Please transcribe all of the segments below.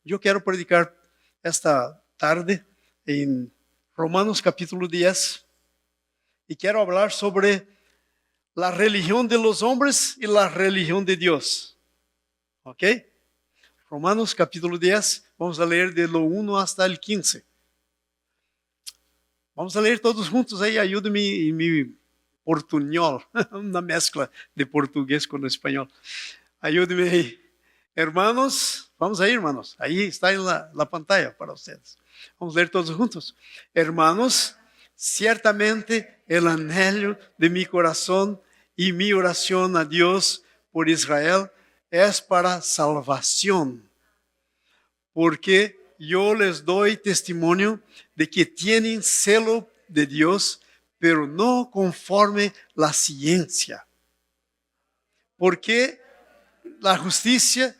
Eu quero predicar esta tarde em Romanos capítulo 10 e quero falar sobre a religião de los hombres e a religião de Deus. ¿Ok? Romanos capítulo 10, vamos a ler de lo 1 hasta el 15. Vamos a ler todos juntos aí, ajude-me em meu portunhol, uma mescla de português com espanhol. Ajude-me aí. Hermanos, vamos aí, hermanos. Aí está en la pantalla para ustedes. Vamos a leer todos juntos. Hermanos, ciertamente el anhelo de mi corazón y mi oración a Dios por Israel es para salvación. Porque yo les doy testimonio de que tienen celo de Dios, pero no conforme la ciencia. Porque la justicia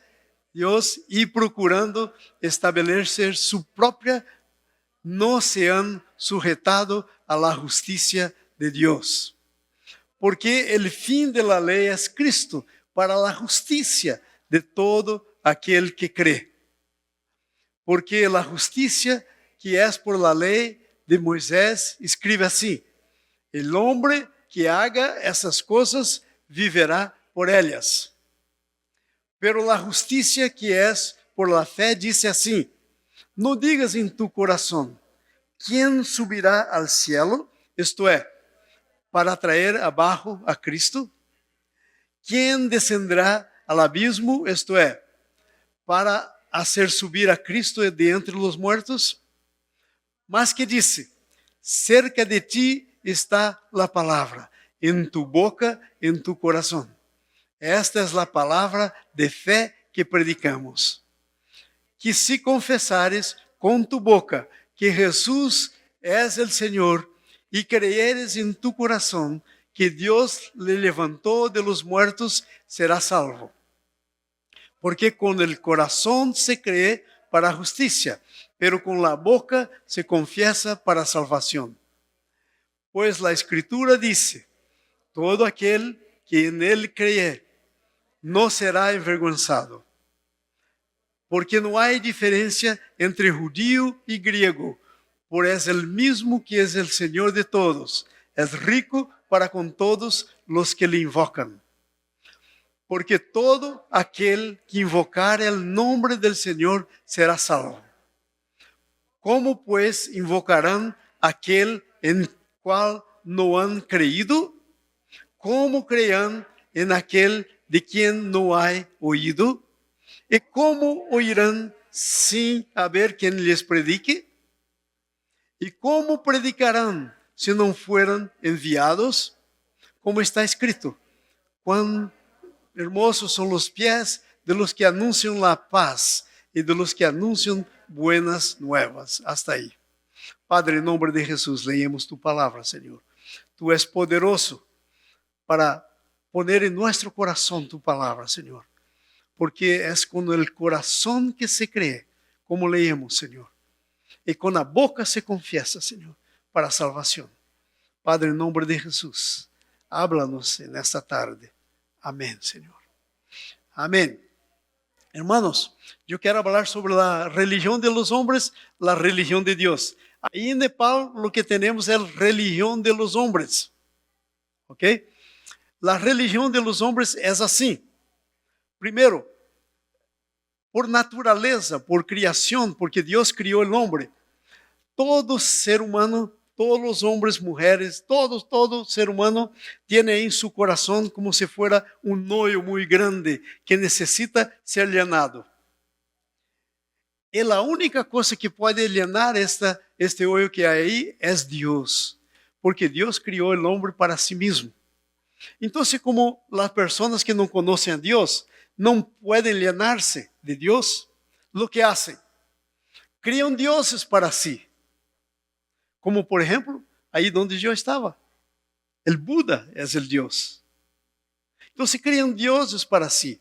Dios y procurando establecer su propia, no se han sujetado a la justicia de Dios. Porque el fin de la ley es Cristo para la justicia de todo aquel que cree. Porque la justicia que es por la ley de Moisés escribe así: el hombre que haga esas cosas viverá por ellas. Pero la justicia que es por la fe dice así: no digas en tu corazón, ¿quién subirá al cielo? Esto es, para traer abajo a Cristo. ¿Quién descenderá al abismo? Esto es, para hacer subir a Cristo de entre los muertos. Mas que dice: cerca de ti está la palabra, en tu boca, en tu corazón. Esta es la palabra de fe que predicamos. Que si confesares con tu boca que Jesús es el Señor y creyeres en tu corazón que Dios le levantó de los muertos, serás salvo. Porque con el corazón se cree para justicia, pero con la boca se confiesa para salvación. Pues la Escritura dice: todo aquel que en él cree no será envergonzado. Porque no hay diferencia entre judío y griego, por es el mismo que es el Señor de todos, es rico para con todos los que le invocan. Porque todo aquel que invocar el nombre del Señor será salvo. ¿Cómo pues invocarán aquel en cual no han creído? ¿Cómo creerán en aquel de quien no hay oído? ¿Y cómo oirán sin haber quien les predique? ¿Y cómo predicarán si no fueran enviados? Como está escrito: cuán hermosos son los pies de los que anuncian la paz y de los que anuncian buenas nuevas. Hasta ahí. Padre, en nombre de Jesús, leemos tu palabra, Señor. Tú eres poderoso para poner en nuestro corazón tu palabra, Señor. Porque es con el corazón que se cree, como leemos, Señor. Y con la boca se confiesa, Señor, para salvación. Padre, en nombre de Jesús, háblanos en esta tarde. Amén, Señor. Amén. Hermanos, yo quiero hablar sobre la religión de los hombres, la religión de Dios. Ahí en Nepal lo que tenemos es la religión de los hombres. ¿Ok? La religión de los hombres es así. Primero, por naturaleza, por criación, porque Dios crió el hombre. Todo ser humano, todos los hombres, mujeres, todo ser humano tiene en su corazón como si fuera un hoyo muy grande que necesita ser llenado. Y la única cosa que puede llenar este hoyo que hay ahí es Dios, porque Dios crió el hombre para sí mismo. Entonces, como las personas que no conocen a Dios no pueden llenarse de Dios, lo que hacen, crean dioses para sí. Como por ejemplo, ahí donde yo estaba, el Buda es el Dios. Entonces crean dioses para sí.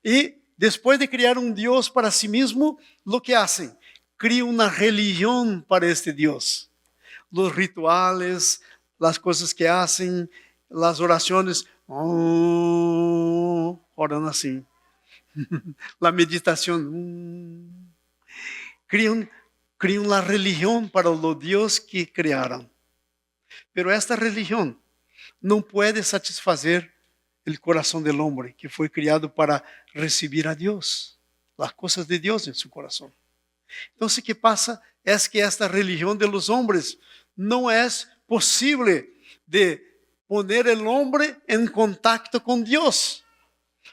Y después de crear un Dios para sí mismo, lo que hacen, crean una religión para este Dios. Los rituales, las cosas que hacen, las oraciones, oran así. La meditación, criam la religión para los Dios que crearon. Pero esta religión no puede satisfazer el corazón del hombre que fue criado para recibir a Dios, las cosas de Dios en su corazón. Entonces, ¿qué pasa? Es que esta religión de los hombres no es posible de poner el hombre en contacto con Dios.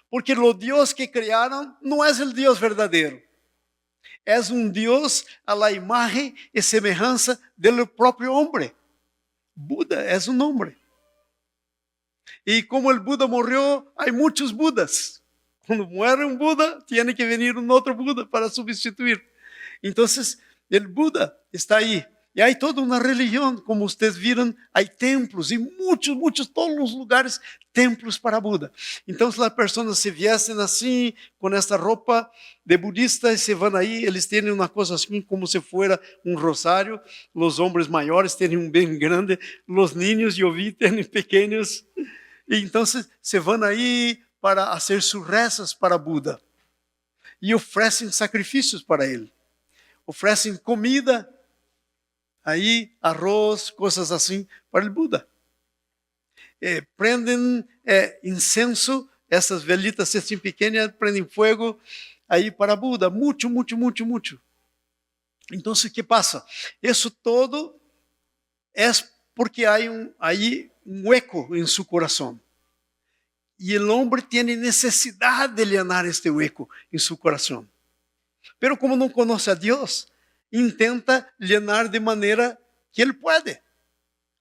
Porque el Dios que crearon no es el Dios verdadero. Es un Dios a la imagen y semejanza del propio hombre. Buda es un hombre. Y como el Buda murió, hay muchos Budas. Cuando muere un Buda, tiene que venir un otro Buda para sustituir. Entonces, el Buda está ahí. Y hay toda una religión, como ustedes vieron, hay templos y muchos, todos los lugares, templos para Buda. Entonces las personas se visten así, con esta ropa de budista y se van ahí, eles tienen una cosa así como si fuera un rosario, los hombres mayores tienen un bien grande, los niños yo vi tienen pequeños, y entonces se van ahí para hacer sus rezas para Buda y ofrecen sacrificios para él, ofrecen comida, aí arroz, coisas assim para o Buda. Prendem incenso, essas velitas assim pequenas, prendem fogo aí para Buda. Muito. Então, o que passa? Isso todo é porque há aí um eco em seu coração. E o homem tem necessidade de llenar este eco em seu coração. Pero como não conhece a Deus, intenta llenar de maneira que ele pode,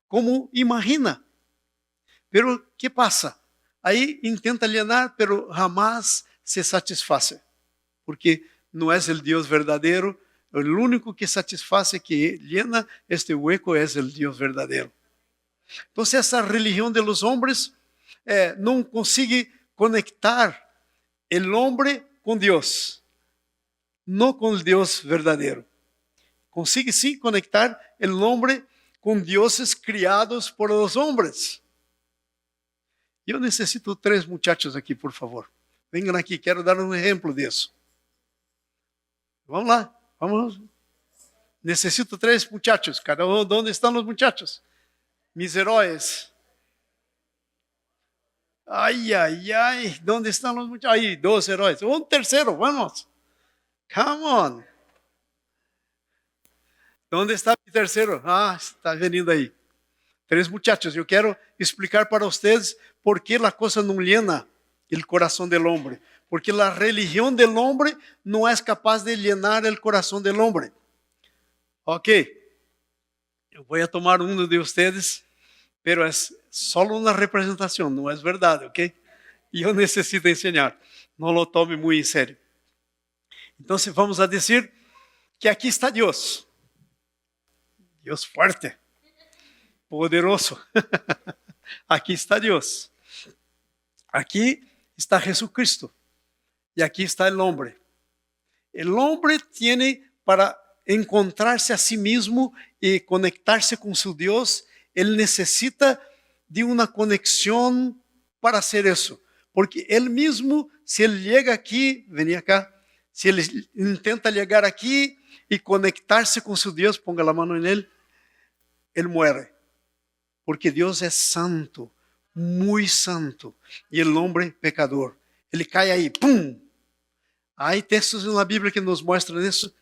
como imagina. Pero ¿qué pasa? Aí intenta llenar, pero jamás se satisface, porque não é o Deus verdadeiro. O único que satisface, que llena este hueco, é o Deus verdadeiro. Então, essa religião de los hombres não consegue conectar o homem com Deus, não com o Deus verdadeiro. Consigue sim conectar o homem com deuses criados por los hombres. Eu necessito 3 muchachos aqui, por favor. Venham aqui, quero dar um exemplo disso. Vamos lá, vamos. Necessito 3 muchachos. Cada um, onde estão os muchachos? Mis heróis. Ai, onde estão os muchachos? Aí, 2 heróis. Um terceiro, vamos. Come on. Onde está o terceiro? Está vindo aí. 3 muchachos. Eu quero explicar para vocês por que a coisa não llena o coração do homem. Porque a religião do homem não é capaz de llenar o coração do homem. Ok. Eu vou tomar um de vocês, pero é só uma representação, não é verdade, ok? E eu necessito ensinar. Não lo tome muito em sério. Então, vamos a dizer que aqui está Deus. Deus fuerte, poderoso. Aqui está Deus. Aqui está Jesucristo. E aqui está o homem. O homem tem para encontrar-se a si mesmo e conectar-se com seu Deus, ele necessita de uma conexão para ser isso. Porque ele mesmo, se ele chega aqui, vem cá, se ele intenta chegar aqui e conectar-se com seu Deus, ponga a mão nele, ele morre. Porque Deus é santo, muito santo, e o homem pecador. Ele cai aí, pum! Há textos na Bíblia que nos mostram isso.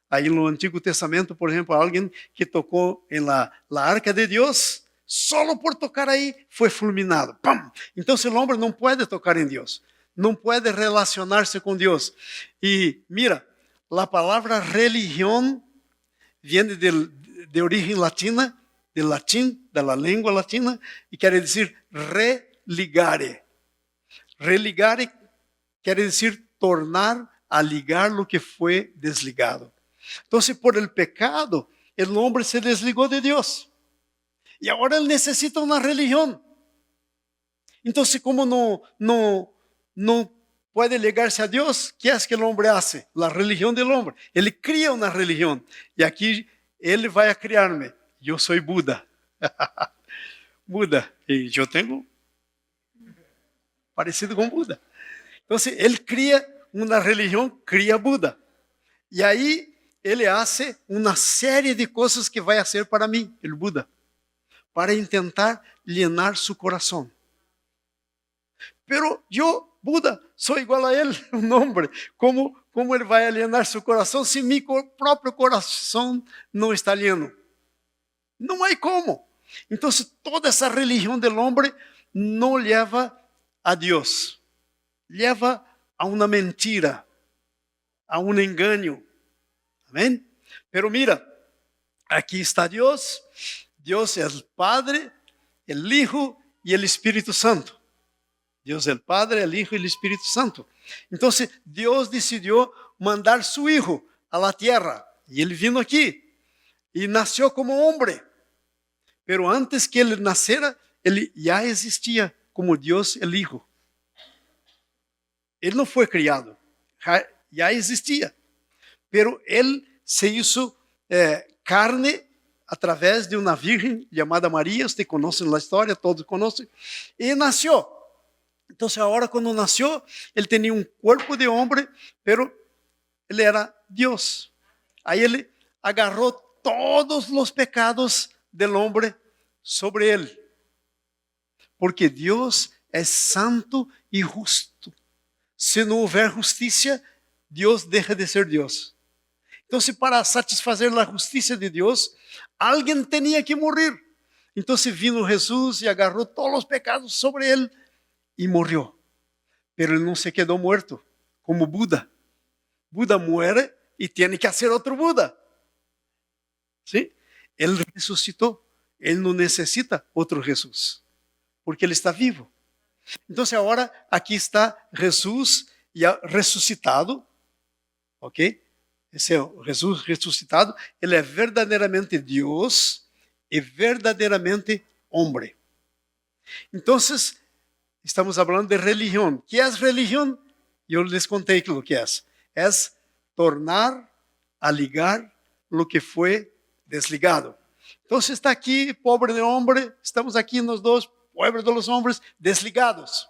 Aí no Antigo Testamento, por exemplo, alguém que tocou na arca de Deus, só por tocar aí, foi fulminado. Pum! Então, o homem não pode tocar em Deus, não pode relacionar-se com Deus. E mira, a palavra religião vem de origem latina, do latim, da língua latina, e quer dizer religare. Religare quer dizer tornar a ligar o que foi desligado. Então, por el pecado, o homem se desligou de Deus. E agora ele necessita uma religião. Então, como não pode ligar-se a Deus, o que é que o homem faz? A religião do homem. Ele cria uma religião. E aqui ele vai a criar-me. Eu sou Buda. Buda. E eu tenho parecido com Buda. Então, ele cria uma religião, cria Buda. E aí, ele hace uma série de coisas que vai fazer para mim, o Buda, para tentar llenar su coração. Pero eu, Buda, sou igual a ele, um homem. Como ele vai alienar seu coração se meu próprio coração não está lleno? Não há como. Então, toda essa religião do homem não leva a Deus. Leva a uma mentira, a um engano. Amém? Pero mira, aqui está Deus. Deus é o Padre, o Hijo e o Espírito Santo. Deus é o Padre, o Hijo e o Espírito Santo. Então, Deus decidiu mandar seu Hijo a la tierra. E ele vino aqui. E nasceu como homem. Pero antes que ele nascera, ele já existia como Deus, o Hijo. Ele não foi criado. Já existia. Pero ele se hizo carne através de uma virgem chamada Maria. Vocês conhecem a história, todos conhecem. E nasceu. Então, agora quando nasceu, ele tinha um corpo de homem, pero ele era Deus. Aí ele agarrou todos os pecados do homem sobre ele. Porque Deus é santo e justo. Se não houver justiça, Deus deixa de ser Deus. Então, para satisfazer a justiça de Deus, alguém tinha que morrer. Então, vino Jesus e agarrou todos os pecados sobre ele e morreu. Pero ele não se quedou morto, como Buda. Buda muere e tem que fazer outro Buda. ¿Sí? Ele ressuscitou. Ele não necessita outro Jesus, porque ele está vivo. Então, agora aqui está Jesus ressuscitado, ok? Esse é o Jesus ressuscitado. Ele é verdadeiramente Deus e verdadeiramente homem. Então, estamos falando de religião. ¿Qué é religião? Eu les contei o que é. É tornar a ligar o que foi desligado. Então, está aqui, pobre de homem, estamos aqui nós dois, pobres de los hombres, desligados.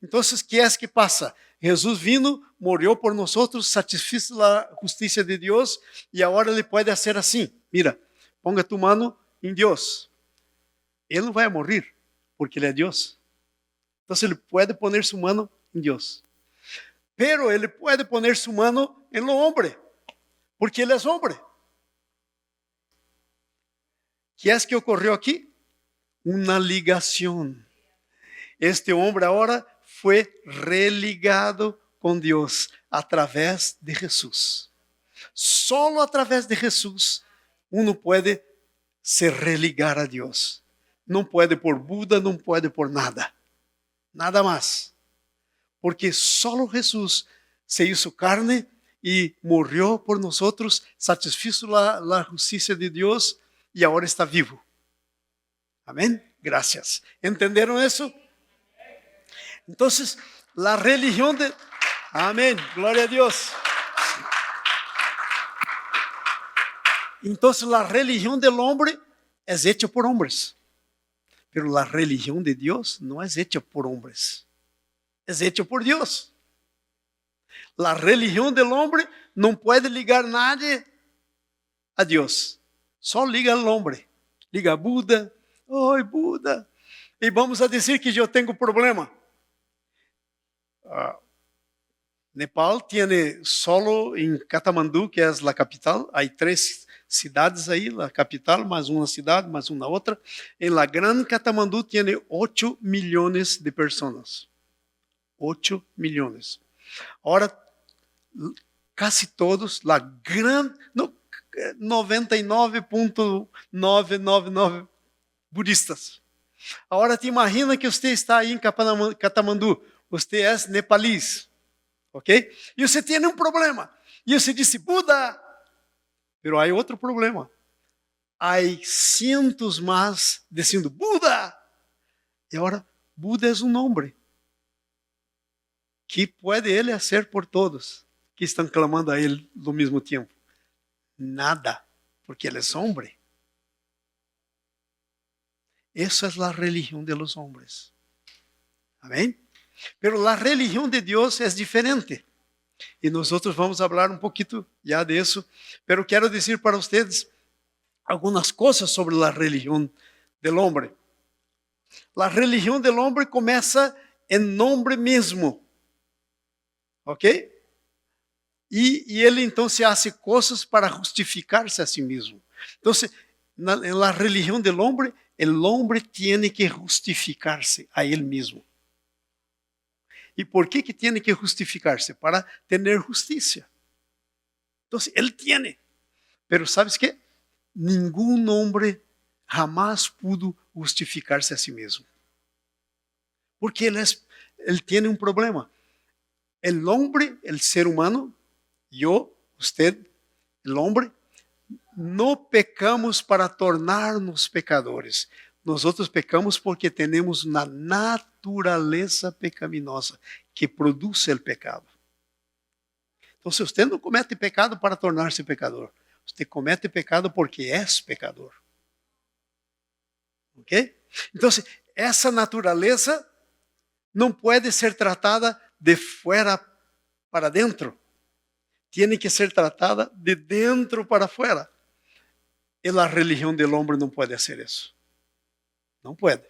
Então, ¿qué é que passa? Jesus vino, morreu por nós, satisfez a justiça de Deus, e agora ele pode fazer assim. Mira, ponga tu mano em Deus. Ele não vai morrer, porque ele é Deus. Então, ele pode poner sua mano em Deus. Pero ele pode poner sua mano em lo homem, porque ele é homem. O que é que ocorreu aqui? Uma ligação. Este homem agora foi religado com Deus através de Jesus. Solo através de Jesus uno pode se religar a Deus. Não pode por Buda, não pode por nada. Nada mais. Porque solo Jesus se hizo carne e morreu por nós, satisfez a justiça de Deus e agora está vivo. Amém? Gracias. ¿Entenderam isso? Então, a religião de... Amém. Glória a Deus. Então, a religião do homem é hecha por homens. Pero a religião de Deus não é hecha por homens. É hecha por Deus. A religião do homem não pode ligar nadie a Deus. Só liga ao homem. Liga a Buda. Oi, Buda. E vamos a dizer que eu tenho problema. Nepal tem solo em Katmandu, que é a capital. Há 3 cidades aí, a capital, mais uma cidade, mais uma outra. Em la Gran Katmandu tem 8 milhões de pessoas. 8 milhões. Agora, quase todos, la gran, 99,999 budistas. Agora, te imagina que você está aí em Katmandu. Você é nepalês. Ok? E você tem um problema. E você disse, Buda. Mas há outro problema. Há cientos mais dizendo, Buda. E agora, Buda é um homem. Que pode ele fazer por todos que estão clamando a ele ao mesmo tempo? Nada, porque ele é homem. Essa é a religião de los homens. Amém? Pero a religião de Deus é diferente. E nós vamos falar um pouquinho já disso, pero quero dizer para vocês algumas coisas sobre a religião do homem. A religião do homem começa em nome mesmo, ok? E ele então se hace coisas para justificar-se a si mesmo. Então, na religião do homem, o homem tem que justificar-se a ele mesmo. E por que tem que justificar-se? Para ter justiça. Então, ele tem. Pero sabes que? Nenhum homem jamais pudo justificar-se a si mesmo. Porque ele tem um problema. O homem, o ser humano, eu, você, o homem, não pecamos para tornar-nos pecadores. Nós pecamos porque temos uma natureza pecaminosa que produz o pecado. Então, se você não comete pecado para tornar-se pecador, você comete pecado porque é pecador. Ok? Então, essa natureza não pode ser tratada de fora para dentro. Tem que ser tratada de dentro para fora. E a religião do homem não pode fazer isso. Não pode.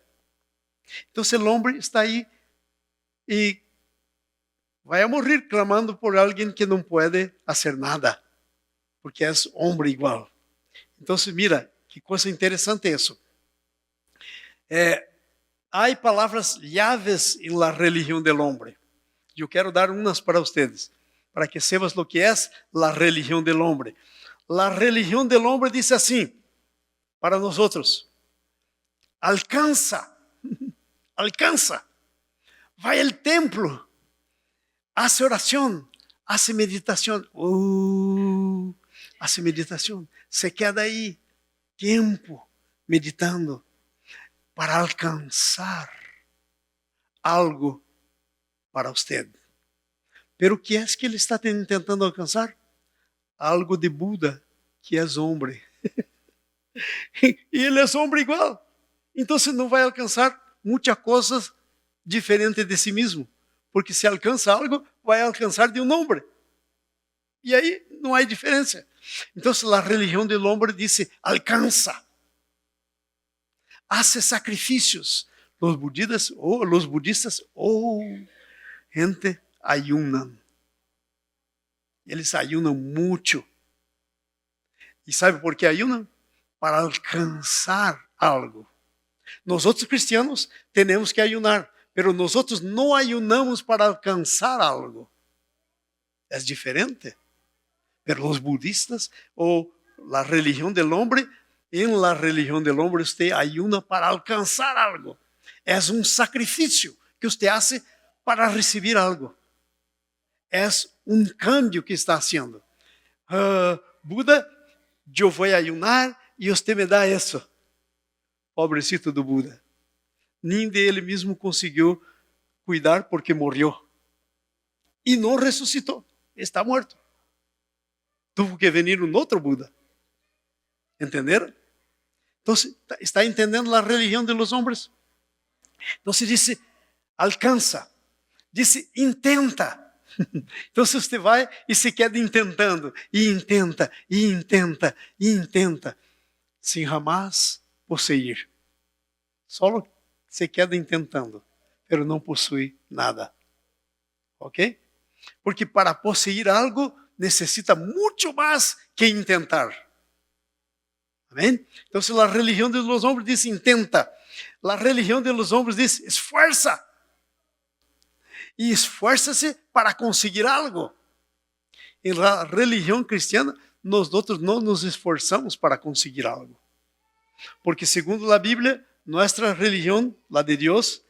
Então, o homem está aí e vai morrer clamando por alguém que não pode fazer nada, porque é homem igual. Então, mira, que coisa interessante isso. Há palavras-chaves na religião do homem. Eu quero dar umas para vocês, para que sepas o que é a religião do homem. A religião do homem diz assim, para nós outros: alcança, alcança, vai ao templo, hace oração, hace meditação. Hace meditação, se queda aí tempo meditando para alcançar algo para você. Pero o que é que ele está tentando alcançar? Algo de Buda, que é homem. E ele é homem igual. Então você não vai alcançar muitas coisas diferentes de si mesmo. Porque se alcança algo, vai alcançar de um homem. E aí não há diferença. Então a religião do homem diz: alcança. Hace sacrifícios. Los budistas, gente, ayunam. Eles ayunam muito. E sabe por que ayunam? Para alcançar algo. Nós outros cristianos temos que ayunar, pero nós outros não ayunamos para alcançar algo. É diferente. Pero os budistas ou a religião do homem, em la religião do homem você ayuna para alcançar algo. É um sacrifício que você faz para receber algo. É um cambio que está fazendo. Buda, eu vou ayunar e você me dá isso. Pobrecito do Buda. Nem dele mesmo conseguiu cuidar porque morreu. E não ressuscitou. Está morto. Tuvo que venir um outro Buda. Entenderam? Então, está entendendo a religião dos homens? Então, se diz, alcança. Diz, intenta. Então, se você vai e se queda intentando, e intenta, e intenta, e intenta, sem jamais possuir. Só se queda intentando, mas não possui nada. Ok? Porque para possuir algo, necessita muito mais que intentar. Amém? Então, se a religião dos homens diz intenta, a religião dos homens diz esforça. E esforça-se para conseguir algo. Em la religião cristiana, nós outros não nos esforçamos para conseguir algo. Porque segundo a Bíblia, nossa religião, a de Deus,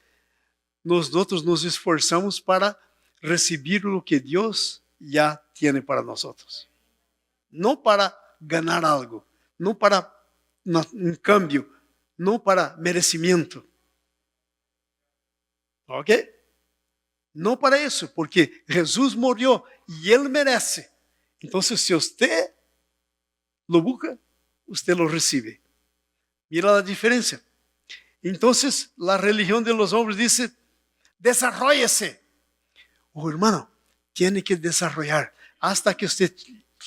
nós outros nos esforçamos para receber o que Deus já tem para nós outros. Não para ganhar algo, não para um câmbio, não para merecimento. Ok? Não para isso, porque Jesus morreu e Ele merece. Então, se você lo busca, você lo recebe. Mira a diferença. Então, a religião de los homens diz: desarrolle-se. Oh, hermano, tiene que desarrollar hasta que usted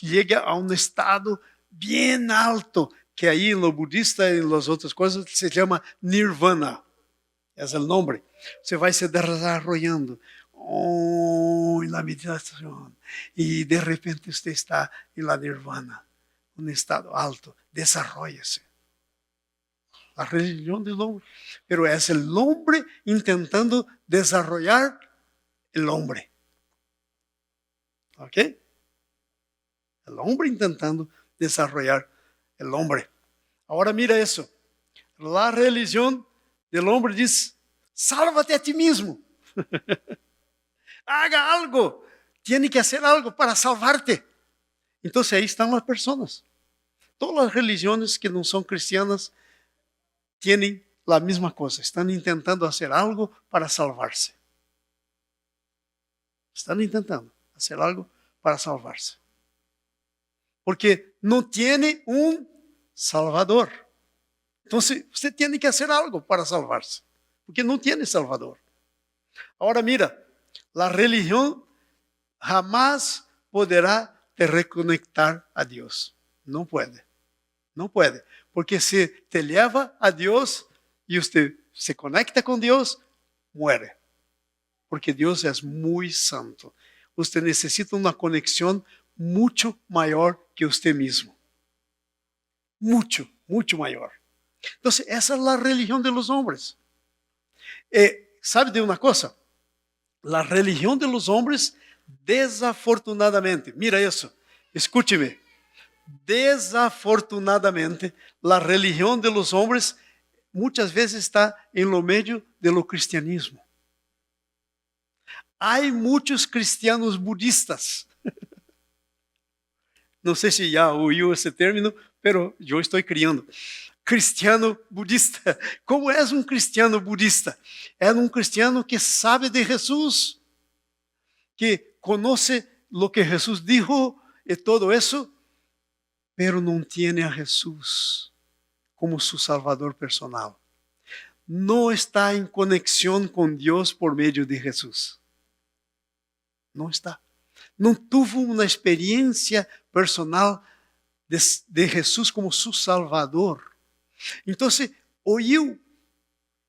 llegue a un estado bien alto, que ahí en lo budista y en las otras cosas se llama nirvana. Es el nombre. Você vai se desarrollando en la meditación y de repente usted está en la nirvana, un estado alto. Desarrolle-se. La religión del hombre. Pero es el hombre intentando desarrollar el hombre. ¿Ok? El hombre intentando desarrollar el hombre. Ahora mira eso. La religión del hombre dice, sálvate a ti mismo. Haga algo. Tiene que hacer algo para salvarte. Entonces ahí están las personas. Todas las religiones que no son cristianas tienen la misma cosa. Están intentando hacer algo para salvarse. Están intentando hacer algo para salvarse. Porque no tiene un salvador. Entonces usted tiene que hacer algo para salvarse. Porque no tiene salvador. Ahora mira, la religión jamás podrá te reconectar a Dios. No puede. No puede. Porque si te lleva a Dios y usted se conecta con Dios, muere. Porque Dios es muy santo. Usted necesita una conexión mucho mayor que usted mismo. Mucho, mucho mayor. Entonces, esa es la religión de los hombres. ¿Sabe de una cosa? La religión de los hombres, desafortunadamente, mira eso, escúcheme. Desafortunadamente, la religión de los hombres muchas veces está en lo medio de lo cristianismo. Hay muchos cristianos budistas. No sé si ya oyó ese término, pero yo estoy criando. Cristiano budista. ¿Cómo es un cristiano budista? Es un cristiano que sabe de Jesús, que conoce lo que Jesús dijo y todo eso, pero no tiene a Jesús como su Salvador personal. No está en conexión con Dios por medio de Jesús. No está. No tuvo una experiencia personal de Jesús como su Salvador. Entonces, oyó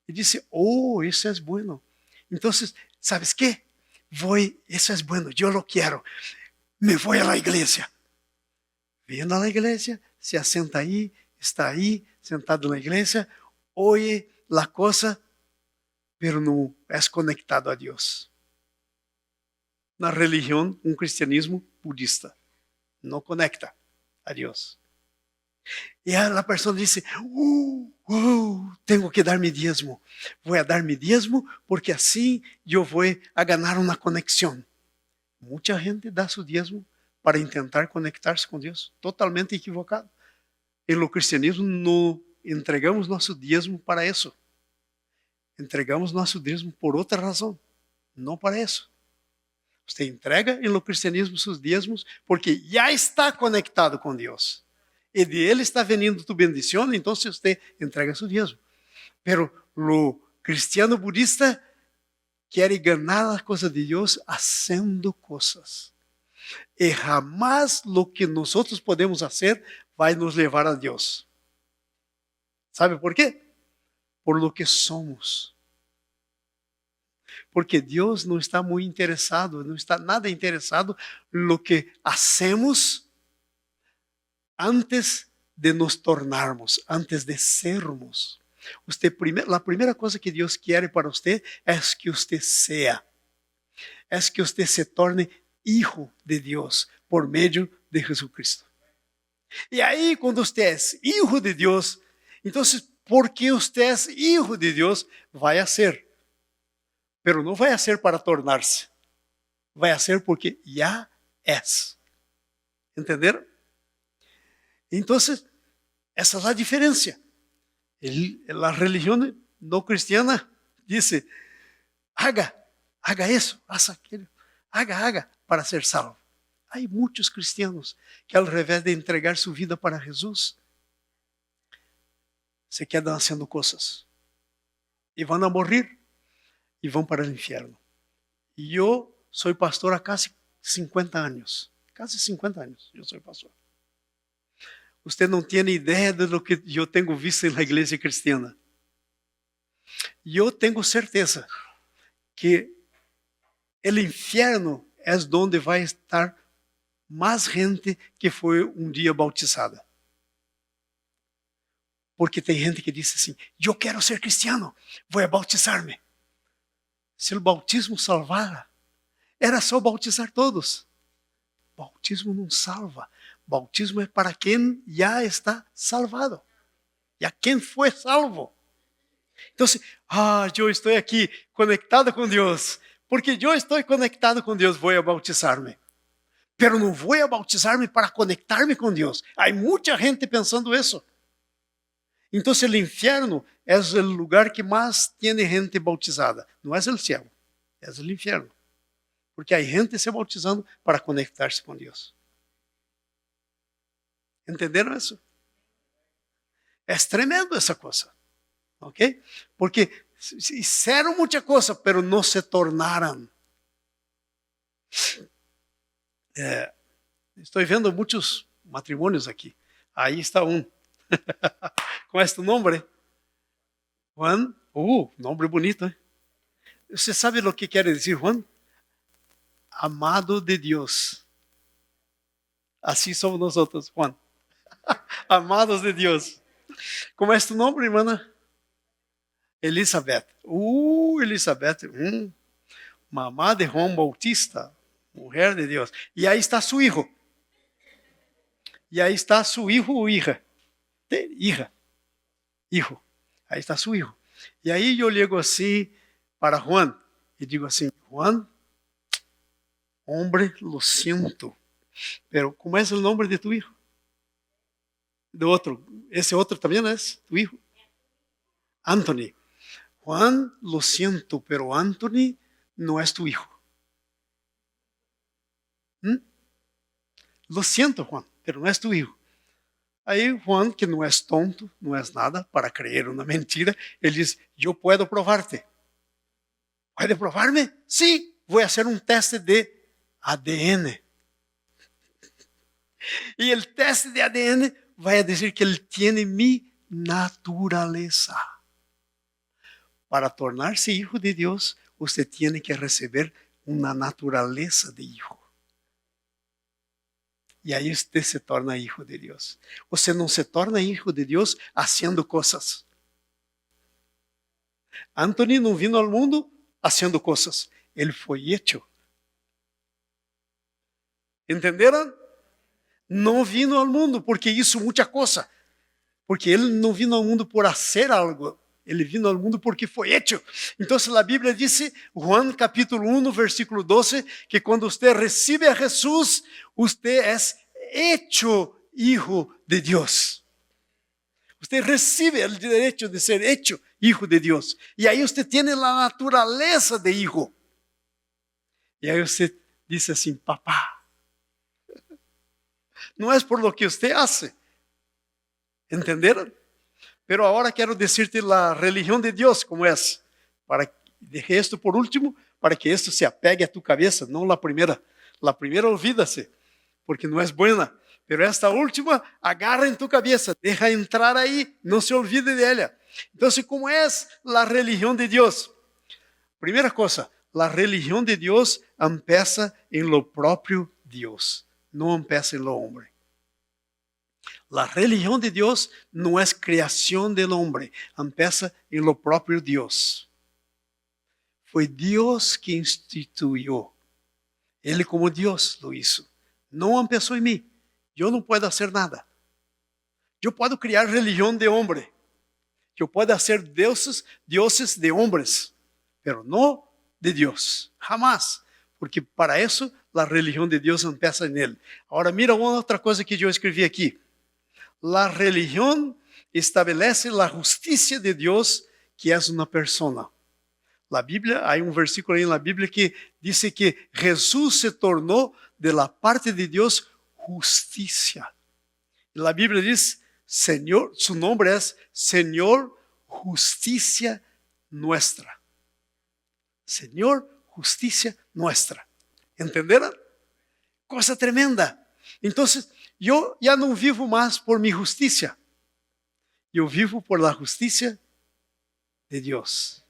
y dice, oh, eso es bueno. Entonces, ¿sabes qué? Eso es bueno, yo lo quiero. Me voy a la iglesia. Viene a la iglesia, se asienta ahí, está ahí, sentado en la iglesia, oye la cosa, pero no es conectado a Dios. Una religión, un cristianismo budista, no conecta a Dios. Y la persona dice, tengo que dar mi diezmo. Voy a dar mi diezmo porque así yo voy a ganar una conexión. Mucha gente da su diezmo para intentar conectarse con Dios. Totalmente equivocado. En lo cristianismo no entregamos nosso diezmo para eso. Entregamos nosso diezmo por outra razão, não para isso. Você entrega em lo cristianismo seus diezmos porque já está conectado com Deus. E de Ele está vindo tu bendição, então você entrega seu diezmo. Pero lo cristiano budista quer ganhar as coisas de Deus haciendo coisas. E jamás lo que nós podemos fazer vai nos levar a Deus. ¿Sabe por quê? Por lo que somos. Porque Deus não está muito interessado, não está nada interessado em lo que hacemos antes de nos tornarmos, antes de sermos. A primeira coisa que Deus quer para você é que você seja. É que você se torne hijo de Deus por meio de Jesucristo. E aí, quando você é hijo de Deus, então, porque você é hijo de Deus, vai a ser. Pero não vai a ser para tornar-se. Vai a ser porque já és. Entenderam? Então, essa é a diferença. A religião não cristiana diz, haga isso, faça aquilo, haga para ser salvo. Há muitos cristianos que ao invés de entregar sua vida para Jesus, se quedam fazendo coisas. E vão a morrer e vão para o inferno. E eu sou pastor há quase 50 años, casi 50 años, yo soy pastor. Usted no tiene idea de lo que yo tengo visto en la iglesia cristiana. Yo tengo certeza que el infierno es donde va a estar más gente que fue un día bautizada. Porque tem gente que diz assim, eu quero ser cristiano, vou bautizar-me. Se o bautismo salvara, era só bautizar todos. Bautismo não salva. Bautismo é para quem já está salvado. E a quem foi salvo. Então, eu estou aqui conectado com Deus. Porque eu estou conectado com Deus, vou bautizar-me. Pero não vou bautizar-me para conectar-me com Deus. Há muita gente pensando isso. Então, o inferno é o lugar que mais tem gente bautizada. Não é o céu, é o inferno. Porque há gente se bautizando para conectar-se com Deus. Entenderam isso? É tremendo essa coisa. Ok? Porque fizeram muita coisa, mas não se tornaram. Estou vendo muitos matrimônios aqui. Aí está um. Qual é o nome? Juan. Nome bonito, hein? Você sabe o que quer dizer Juan? Amado de Deus. Assim somos nós outros, Juan. Amados de Deus. Como é tu nome, irmã? Elizabeth. Elizabeth. Mamá de Juan Bautista. Mulher de Deus. E aí está seu filho. E aí está seu filho ou hija. Hija. Hijo. Aí está seu filho. E aí eu ligo assim para Juan. E digo assim, Juan, hombre, lo siento. Pero, ¿cómo es el nombre de tu hijo? De otro. Ese otro también es tu hijo. Anthony. Juan, lo siento, pero Anthony no es tu hijo. Lo siento, Juan, pero no es tu hijo. Aí Juan, que não é tonto, não é nada para creer uma mentira, ele diz, eu posso provar-te. ¿Puede provar-me? Sí, vou fazer um teste de ADN. E o teste de ADN vai dizer que ele tem mi natureza. Para tornar-se hijo de Deus, você tem que receber uma natureza de hijo. E aí você se torna hijo de Deus. Você não se torna hijo de Deus fazendo coisas. Anthony não vino ao mundo fazendo coisas. Ele foi hecho. Entenderam? Não vino ao mundo porque hizo muita coisa. Porque ele não vino ao mundo por fazer algo. Ele vino ao mundo porque foi hecho. Então, a Bíblia diz, Juan capítulo 1, versículo 12, que quando você recebe a Jesus, você é hecho hijo de Deus. Você recebe o direito de ser hecho hijo de Deus. E aí você tem a natureza de hijo. E aí você diz assim, papá. Não é por lo que você faz. Entenderam? Pero ahora quero decirte la religión de Dios como es. Para deje esto por último, para que esto se apegue a tu cabeza, no la primera. La primera olvídase, porque no es buena. Pero esta última, agarra en tu cabeza, deja entrar ahí, no se olvide de ella. Entonces, ¿cómo es la religión de Dios? Primera cosa, la religión de Dios empieza en lo propio Dios, no empieza en lo hombre. La religión de Dios no es creación del hombre, empieza en lo propio Dios. Fue Dios que instituyó. Él como Dios lo hizo. No empezó en mí. Yo no puedo hacer nada. Yo puedo crear religión de hombre. Yo puedo hacer dioses de hombres, pero no de Dios. Jamás. Porque para eso la religión de Dios empieza en él. Ahora mira una otra cosa que yo escribí aquí. La religión establece la justicia de Dios, que es una persona. La Biblia, hay un versículo ahí en la Biblia que dice que Jesús se tornó de la parte de Dios justicia. La Biblia dice, Señor, su nombre es Señor, justicia nuestra. Señor, justicia nuestra. ¿Entendieron? Cosa tremenda. Entonces, yo ya no vivo más por mi justicia. Yo vivo por la justicia de Dios.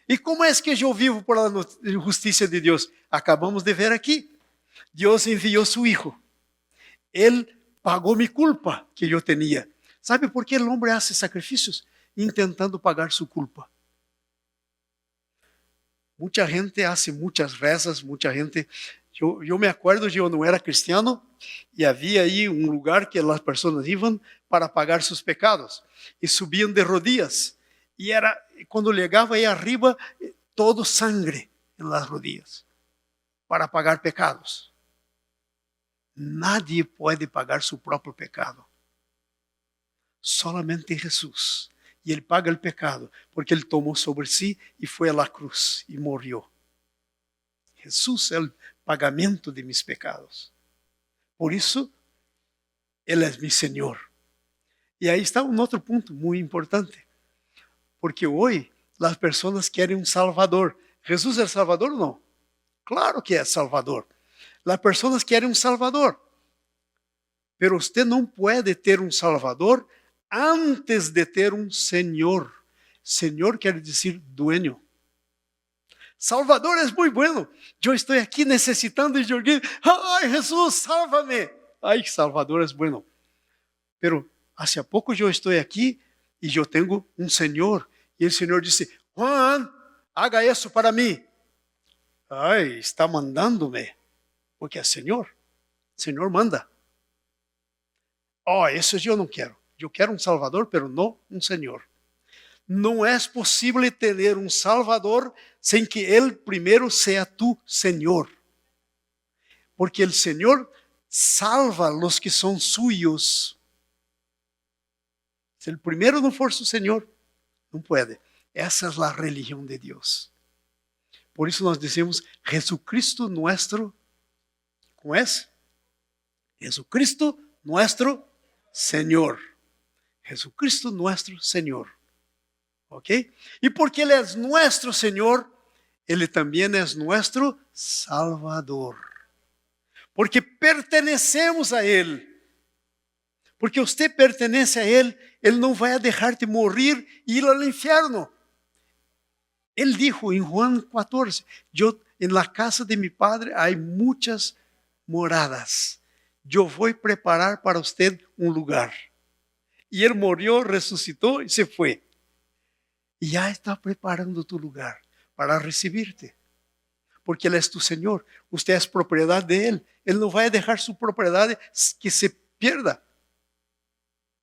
¿Y cómo es que yo vivo por la justicia de Dios? Acabamos de ver aquí. Dios envió su Hijo. Él pagó mi culpa que yo tenía. ¿Sabe por qué el hombre hace sacrificios? Intentando pagar su culpa. Mucha gente hace muchas rezas, mucha gente... Yo me acuerdo, yo no era cristiano y había ahí un lugar que las personas iban para pagar sus pecados y subían de rodillas. Y cuando llegaba ahí arriba, todo sangre en las rodillas para pagar pecados. Nadie puede pagar su propio pecado. Solamente Jesús. Y Él paga el pecado porque Él tomó sobre sí y fue a la cruz y murió. Jesús es el pagamento de mis pecados. Por eso, Él es mi Señor. Y ahí está un otro punto muy importante. Porque hoy las personas quieren un Salvador. ¿Jesús es el Salvador o no? Claro que es Salvador. Las personas quieren un Salvador. Pero usted no puede ter un Salvador antes de ter un Señor. Señor quiere decir dueño. Salvador es muy bueno. Yo estoy aquí necesitando y yo digo, ¡ay, Jesús, sálvame! ¡Ay, Salvador es bueno! Pero hace poco yo estoy aquí y yo tengo un Señor. Y el Señor dice, Juan, haga eso para mí. ¡Ay, está mandándome! Porque es Señor. El Señor manda. Oh, eso yo no quiero. Yo quiero un Salvador, pero no un Señor. No es posible tener un Salvador sin que Él primero sea tu Señor. Porque el Señor salva a los que son suyos. Si el primero no for su Señor, no puede. Esa es la religión de Dios. Por eso nos decimos Jesucristo nuestro, ¿cómo es? Jesucristo nuestro Señor. Jesucristo nuestro Señor. ¿Ok? Y porque Él es nuestro Señor, Él también es nuestro Salvador. Porque pertenecemos a Él. Porque usted pertenece a Él, Él no va a dejarte morir e ir al infierno. Él dijo en Juan 14, en la casa de mi Padre hay muchas moradas. Yo voy a preparar para usted un lugar. Y Él murió, resucitó y se fue. Y ya está preparando tu lugar para recibirte. Porque Él es tu Señor. Usted es propiedad de Él. Él no va a dejar su propiedad que se pierda.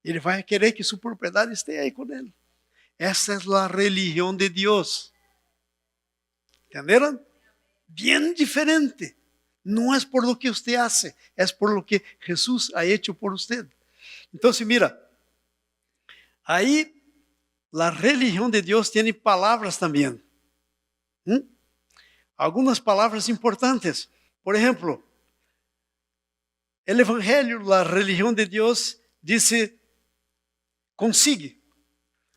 Ele vai querer que sua propriedade esteja aí com Ele. Essa é a religião de Deus. ¿Entenderam? Bien diferente. Não é por lo que usted hace, é por lo que Jesús ha hecho por usted. Então, mira, aí a religião de Deus tem palavras também. Algumas palavras importantes. Por exemplo, o Evangelho, a religião de Deus, diz consigue.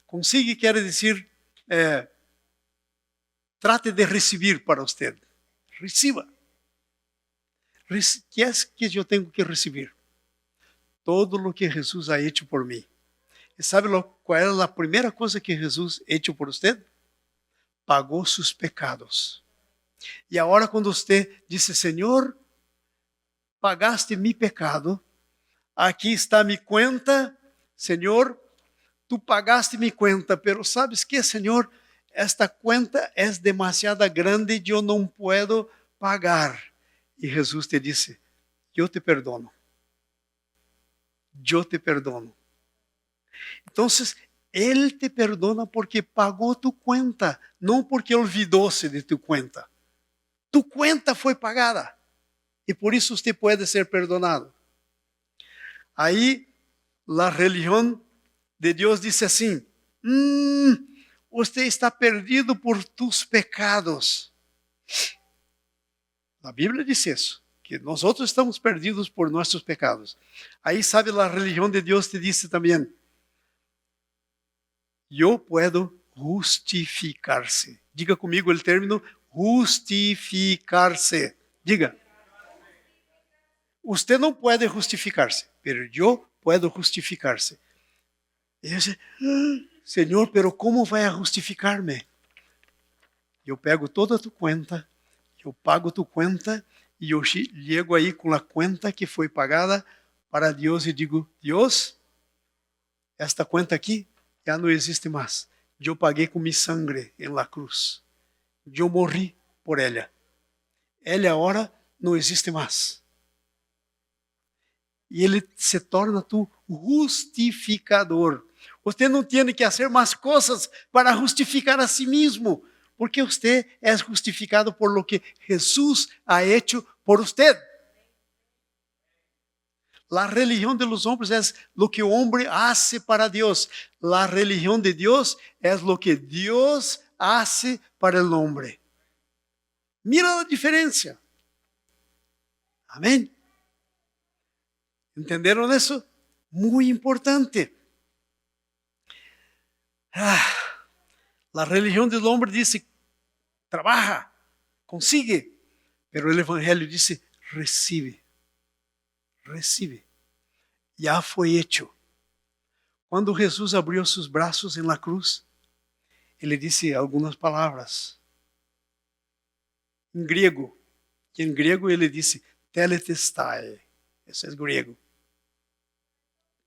Consigue quer dizer, trate de receber para você. Reciba. ¿Qué es que yo tengo que recibir? Todo lo que Jesús ha hecho por mí. ¿Y sabe cuál es la primera cosa que Jesús ha hecho por usted? Pagó sus pecados. Y ahora cuando usted dice, Señor, pagaste mi pecado, aquí está mi cuenta, Señor, tú pagaste mi cuenta, pero ¿sabes qué, Señor? Esta cuenta es demasiado grande, yo no puedo pagar. Y Jesús te dice, yo te perdono. Yo te perdono. Entonces, Él te perdona porque pagó tu cuenta, no porque olvidó-se de tu cuenta. Tu cuenta fue pagada y por eso usted puede ser perdonado. Ahí la religión de Dios dice así, usted está perdido por tus pecados. La Biblia dice eso, que nosotros estamos perdidos por nuestros pecados. Ahí sabe la religión de Dios te dice también, yo puedo justificarse. Diga conmigo el término justificarse. Diga. Usted não pode justificar-se, pero eu puedo justificar-se. E eu disse, Senhor, pero como vai a justificar-me? Eu pego toda a tua conta, eu pago tua conta e eu chego aí com a conta que foi pagada para Deus e digo, Deus, esta conta aqui já não existe mais. Eu paguei com minha sangue em la cruz. Eu morri por ela. Ela agora não existe mais. E ele se torna tu justificador. Você não tem que fazer mais coisas para justificar a si mesmo, porque você é justificado por lo que Jesus ha hecho por usted. La religión de los hombres es lo que el hombre hace para Dios. La religión de Dios es lo que Dios hace para el hombre. Mira la diferencia. Amén. ¿Entendieron eso? Muy importante. La religión del hombre dice, trabaja, consigue. Pero el evangelio dice, recibe. Recibe. Já foi hecho. Quando Jesus abriu seus braços em la cruz, ele disse algumas palavras. Em grego. Em grego ele disse, teletestai. Isso é grego.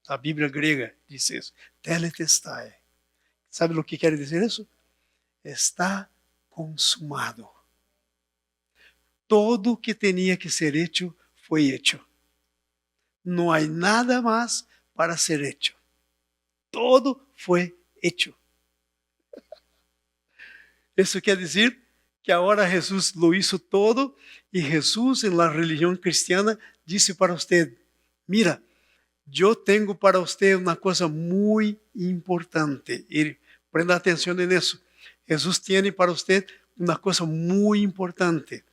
A Bíblia grega diz isso. Teletestai. Sabe o que quer dizer isso? Está consumado. Todo o que tinha que ser hecho foi hecho. Não há nada mais para ser hecho. Todo foi hecho. Isso quer dizer que agora Jesus lo hizo todo e Jesus, em la religião cristiana, disse para você, mira, eu tenho para você uma coisa muito importante. E prenda atenção nisso. Jesus tem para você uma coisa muito importante.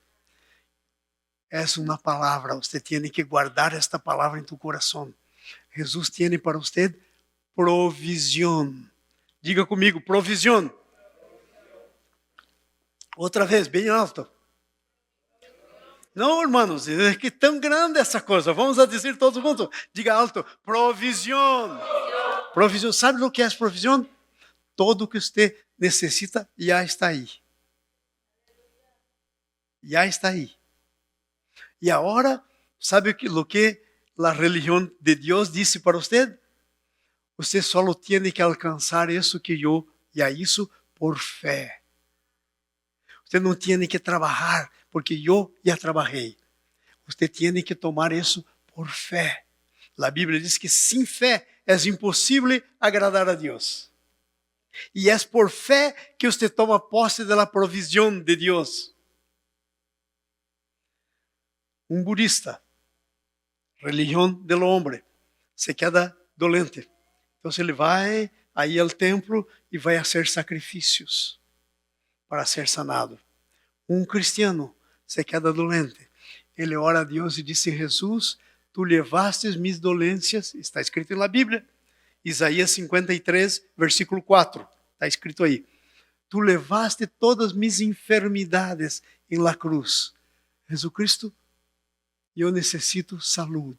É uma palavra, você tem que guardar esta palavra em tu coração. Jesus tem para você provisión. Diga comigo, provisión. Outra vez, bem alto. Não, irmãos, é que tão grande essa coisa. Vamos a dizer todos juntos. Diga alto, provisión. Provisión. Sabe o que é provisión? Todo o que você necessita já está aí. Já está aí. E agora, sabe o que a religião de Deus disse para você? Você só tem que alcançar isso que eu já hizo por fé. Você não tem que trabalhar, porque eu já trabalhei. Você tem que tomar isso por fé. A Bíblia diz que sem fé é impossível agradar a Deus. E é por fé que você toma posse da provisión de Deus. Um budista, religião do homem, se queda dolente. Então ele vai aí ao templo e vai fazer sacrifícios para ser sanado. Um cristiano se queda doente. Ele ora a Deus e diz, Jesus, tu levaste mis dolências, está escrito na Bíblia, Isaías 53, versículo 4, está escrito aí. Tu levaste todas mis enfermidades em la cruz. Jesucristo, eu necessito saúde.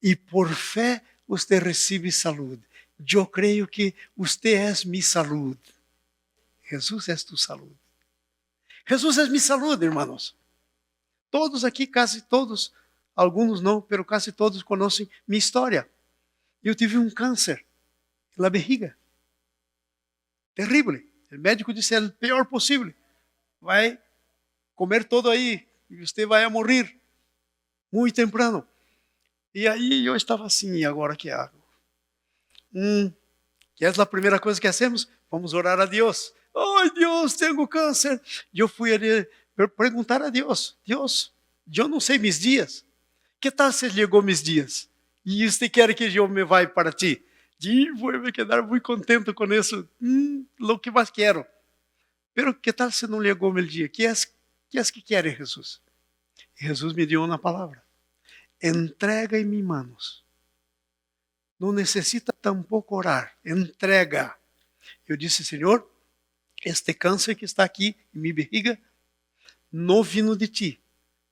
E por fé você recebe saúde. Eu creio que você é minha saúde. Jesus é tu saúde. Jesus é minha saúde, irmãos. Todos aqui, quase todos, alguns não, mas quase todos conhecem minha história. Eu tive um câncer na barriga. Terrível. O médico disse, é o pior possível. Vai comer todo aí e você vai morrer muito temprano. E aí eu estava assim, e agora que hago? Que é a primeira coisa que hacemos? Vamos orar a Deus. Ai, Deus, tenho câncer. E eu fui ali perguntar a Deus. Deus, eu não sei meus dias. Que tal se chegou meus dias? E você quer que eu me vá para ti? E vou me quedar muito contente com isso. O que mais quero. Pero que tal se não chegou meu dia? Que é que quer, Jesus? E Jesus me deu uma palavra. Entrega em minhas manos. Não necessita tampouco orar. Entrega. Eu disse, Senhor, este câncer que está aqui em minha barriga, não vindo de ti,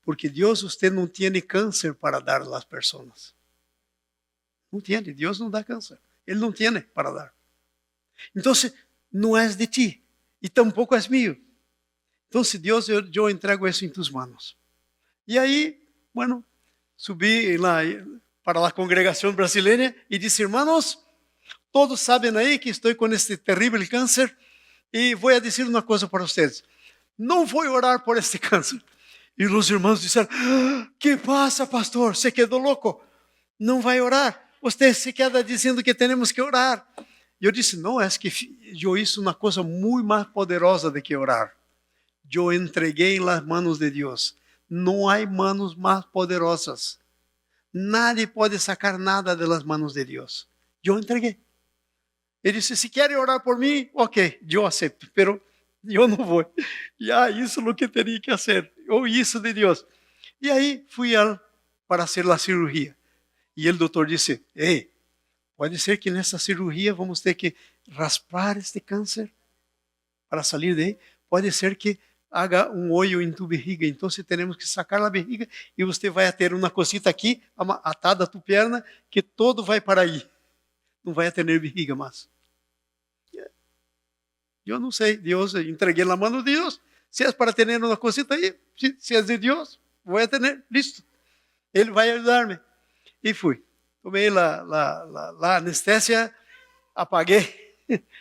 Porque Deus, você não tem câncer para dar às pessoas. Não tem, Deus não dá câncer. Ele não tem para dar. Então, não é de ti, e tampouco é meu. Então, Deus, eu entrego isso em tus manos. E aí, bueno, subi lá para a congregação brasileira e disse, irmãos, todos sabem aí que estou com este terrível câncer e vou dizer uma coisa para vocês. Não vou orar por este câncer. E os irmãos disseram, que passa, pastor? Você quedou louco? Não vai orar. Você se queda dizendo que temos que orar. E eu disse, não, é que eu hice uma coisa muito mais poderosa do que orar. Eu entreguei nas manos de Deus. Não há manos mais poderosas. Nadie pode sacar nada das manos de Deus. Eu entreguei. Ele disse, se querem orar por mim, ok, eu aceito, pero eu não vou. Já isso é o que teria que fazer, ou isso de Deus. E aí fui para fazer a cirurgia. E o doutor disse, ei, pode ser que nessa cirurgia vamos ter que raspar este câncer para sair daí. Pode ser que haga um olho em tu barriga, então teremos que sacar a barriga e você vai ter uma cosita aqui atada a tu perna que todo vai para aí. Não vai ter barriga mais. Eu não sei, Deus, entreguei na mão de Deus. Se é para ter uma cosita aí, se é de Deus, vou ter, listo. Ele vai ajudar-me. E fui. Tomei a anestesia, apaguei,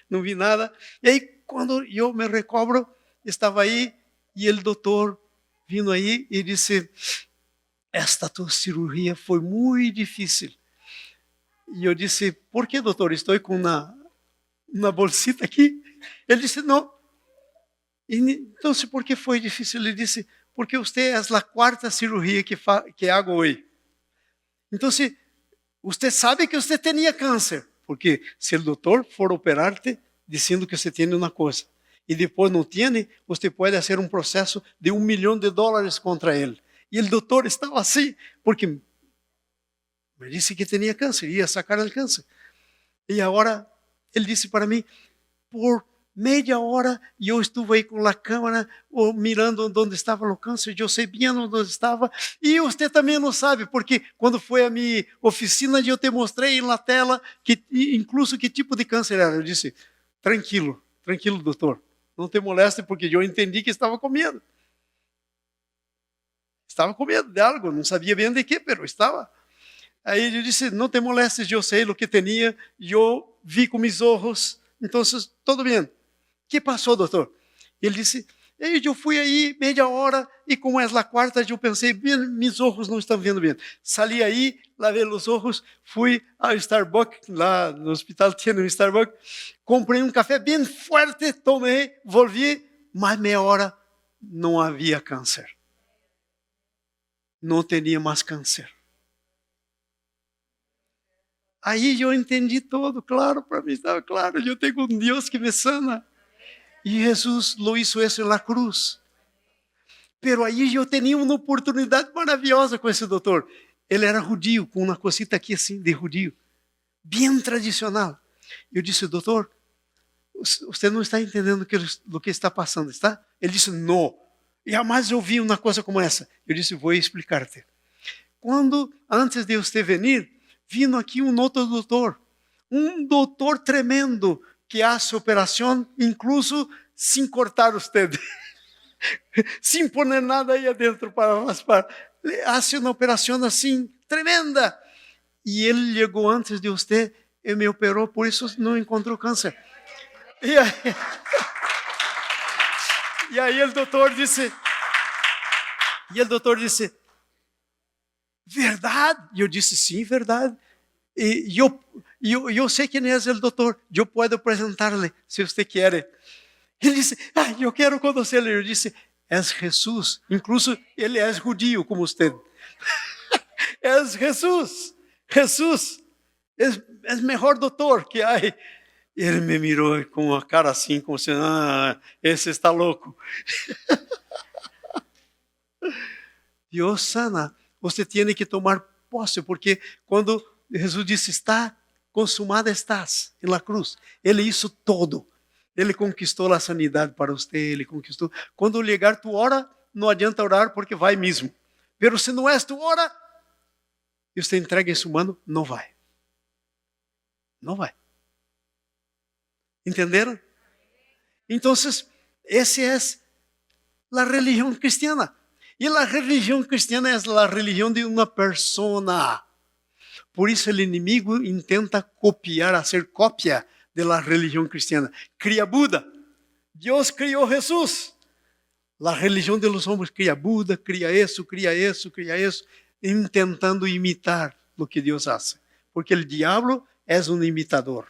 não vi nada. E aí, quando eu me recobro, estava aí e o doutor vindo aí e disse, esta tua cirurgia foi muito difícil. E eu disse, por que, doutor? Estou com uma bolsita aqui. Ele disse, não. Então, por que foi difícil? Ele disse, porque você é a quarta cirurgia que hago hoje. Então, você sabe que você tinha câncer, porque se o doutor for operar-te, dizendo que você tem uma coisa, e depois não tem, você pode fazer um processo de $1 milhão contra ele. E o doutor estava assim, porque me disse que tinha câncer, ia sacar o câncer. E agora, ele disse para mim, por meia hora, eu estive aí com a câmera, mirando onde estava o câncer, eu sei bem onde estava, e você também não sabe, porque quando foi a minha oficina, eu te mostrei na tela, incluso que tipo de câncer era. Eu disse, tranquilo, doutor, não te moleste, porque eu entendi que estava com medo. Estava com medo de algo, não sabia bem de que, mas estava. Aí ele disse, não te molestes, eu sei o que tinha, eu vi com meus olhos, então tudo bem. O que passou, doutor? Ele disse, eu fui aí meia hora e como é a quarta, eu pensei, meus olhos não estão vendo bem. Saí aí, lavei os olhos, fui ao Starbucks, lá no hospital tinha um Starbucks, comprei um café bem forte, tomei, volvi, mas meia hora não havia câncer. Não tinha mais câncer. Aí eu entendi todo, claro, para mim estava claro, eu tenho um Deus que me sana. E Jesus lo hizo isso na cruz. Pero aí eu tinha uma oportunidade maravilhosa com esse doutor. Ele era judio, com uma cosita aqui assim de judio, bem tradicional. Eu disse, doutor, você não está entendendo o que está passando, está? Ele disse, não. E jamais eu vi uma coisa como essa. Eu disse, vou explicar-te. Quando, antes de você vir, vindo aqui um outro doutor. Um doutor tremendo que faz operação, incluso sem cortar os dedos. Sem pôr nada aí adentro para raspar. Faz uma operação assim, tremenda. E ele chegou antes de você e me operou, por isso não encontrou câncer. E aí o doutor disse, verdade? E eu disse, sim, verdade. E eu sei quem é o doutor, eu posso apresentar-lhe, se você quer. Ele disse, eu quero conhecê-lo. Eu disse, é Jesus. Incluso ele é judio, como você. É Jesus. Jesus é o melhor doutor que há. Ele me mirou com a cara assim, como se, esse está louco. Deus sana. Você tem que tomar posse, porque quando Jesus disse, está consumada estás, na cruz, ele hizo todo. Ele conquistou a sanidade para você, ele conquistou. Quando chegar tu hora, não adianta orar, porque vai mesmo. Pero se não é tu hora, e você entrega isso humano, não vai. Não vai. Entenderam? Então, essa é a religião cristiana. E a religião cristiana é a religião de uma persona. Por isso o inimigo intenta copiar, fazer cópia da religião cristiana. Cria Buda. Deus criou Jesus. A religião de los homens cria Buda, cria isso, intentando imitar o que Deus faz. Porque o diabo é um imitador.